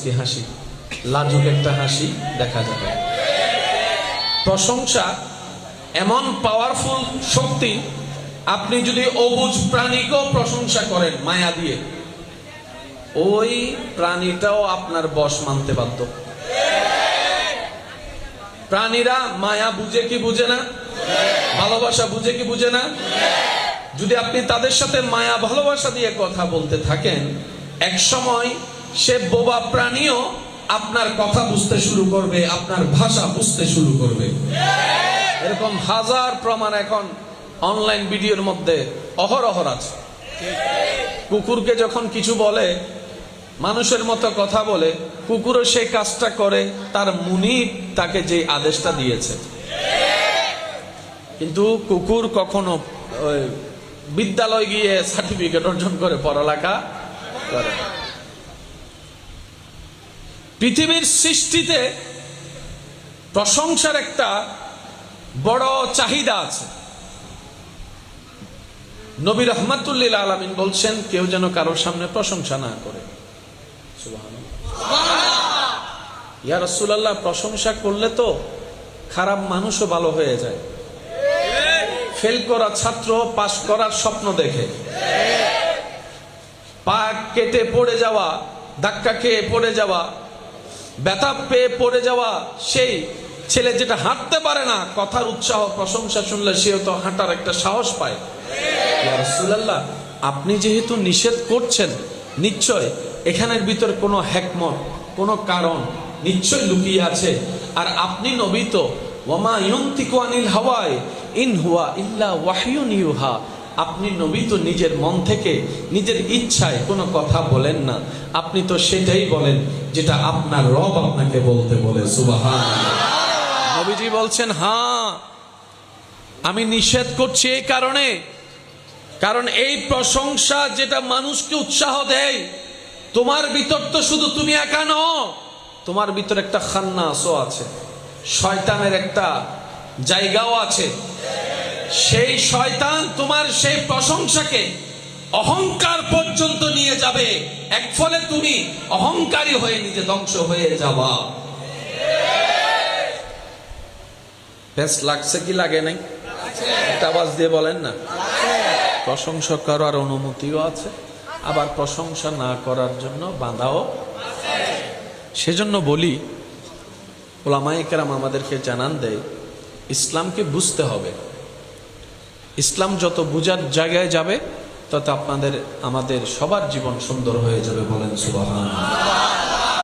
মুচকি হাসি, লাজুক একটা হাসি দেখা যাবে। প্রশংসা এমন পাওয়ারফুল শক্তি, আপনি যদি অবুঝ প্রাণীকেও প্রশংসা করেন মায়া দিয়ে, ওই প্রাণীটাও আপনার বশ মানতে বাধ্য। প্রাণীরা মায়া বুঝে কি বুঝে না, ভালোবাসা বুঝে কি বুঝে না? যদি আপনি তাদের সাথে মায়া ভালোবাসা দিয়ে কথা বলতে থাকেন, এক সময় সে বোবা প্রাণীও আপনার কথা বুঝতে শুরু করবে, আপনার ভাষা বুঝতে শুরু করবে। এরকম হাজার প্রমাণ এখন অনলাইন ভিডিওর মধ্যে অহরহ আছে। কুকুরকে যখন কিছু বলে, মানুষের মতো কথা বলে, কুকুরও সেই কাজটা করে তার মুনিব তাকে যে আদেশটা দিয়েছে। কিন্তু কুকুর কখনো বিদ্যালয় গিয়ে সার্টিফিকেট অর্জন করে পড়ালেখা করে। পৃথিবীর সৃষ্টিতে প্রশংসার একটা বড় চাহিদা আছে। নবী রাহমাতুল্লিল আলামিন বলছেন, কেউ যেন কারোর সামনে প্রশংসা না করে। ইয়া রাসূলুল্লাহ, প্রশংসা করলে তো খারাপ মানুষও ভালো হয়ে যায়। ফেল করা ছাত্র পাশ করার স্বপ্ন দেখে, পা কেটে পড়ে যাওয়া, ধাক্কা খেয়ে পড়ে যাওয়া, ব্যথা পেয়ে পড়ে যাওয়া সেই ছেলে যেটা হাঁটতে পারে না, কথার উৎসাহ প্রশংসা শুনলে সেও তো হাঁটার একটা সাহস পায়। ইয়া রাসূলুল্লাহ, আপনি যেহেতু নিষেধ করছেন, নিশ্চয় এখানের ভিতর কোনো হিকমত, কোনো কারণ নিশ্চয় লুকিয়ে আছে। আর আপনি নবী তো, ওয়ামা ইয়ানতিকু আনিল হাওয়া ইন হুয়া ইল্লা ওয়াহয়ুন ইউহা, আপনি নবী তো নিজের মন থেকে নিজের ইচ্ছায় কোনো কথা বলেন না, আপনি তো সেটাই বলেন যেটা আপনার রব আপনাকে বলতে বলে। সুবহানাল্লাহ। নবীজি বলছেন, হ্যাঁ আমি নিষেধ করছি এই কারণে, কারণ এই প্রশংসা যেটা মানুষকে উৎসাহ দেয়, তোমার ভিতর তো শুধু তুমি একা নও, তোমার ভিতর একটা খান্নাসও আছে, শয়তানের একটা জায়গাও আছে। সেই শয়তান তোমার সেই প্রশংসাকে অহংকার পর্যন্ত নিয়ে যাবে, এক ফলে তুমি অহংকারী হয়ে নিজে ধ্বংস হয়ে যাবা। বেশ লাগছে কি লাগে নাই? একটা আওয়াজ দিয়ে বলেন না। প্রশংসা করার অনুমতিও আছে, আবার প্রশংসা না করার জন্য বাধাও। সেজন্য বলি, উলামায়ে কেরাম আমাদেরকে জানান দেয়, ইসলামকে বুঝতে হবে। ইসলাম যত বুঝার জায়গায় যাবে, তত আমাদের সবার জীবন সুন্দর হয়ে যাবে। বলেন সুবহানাল্লাহ।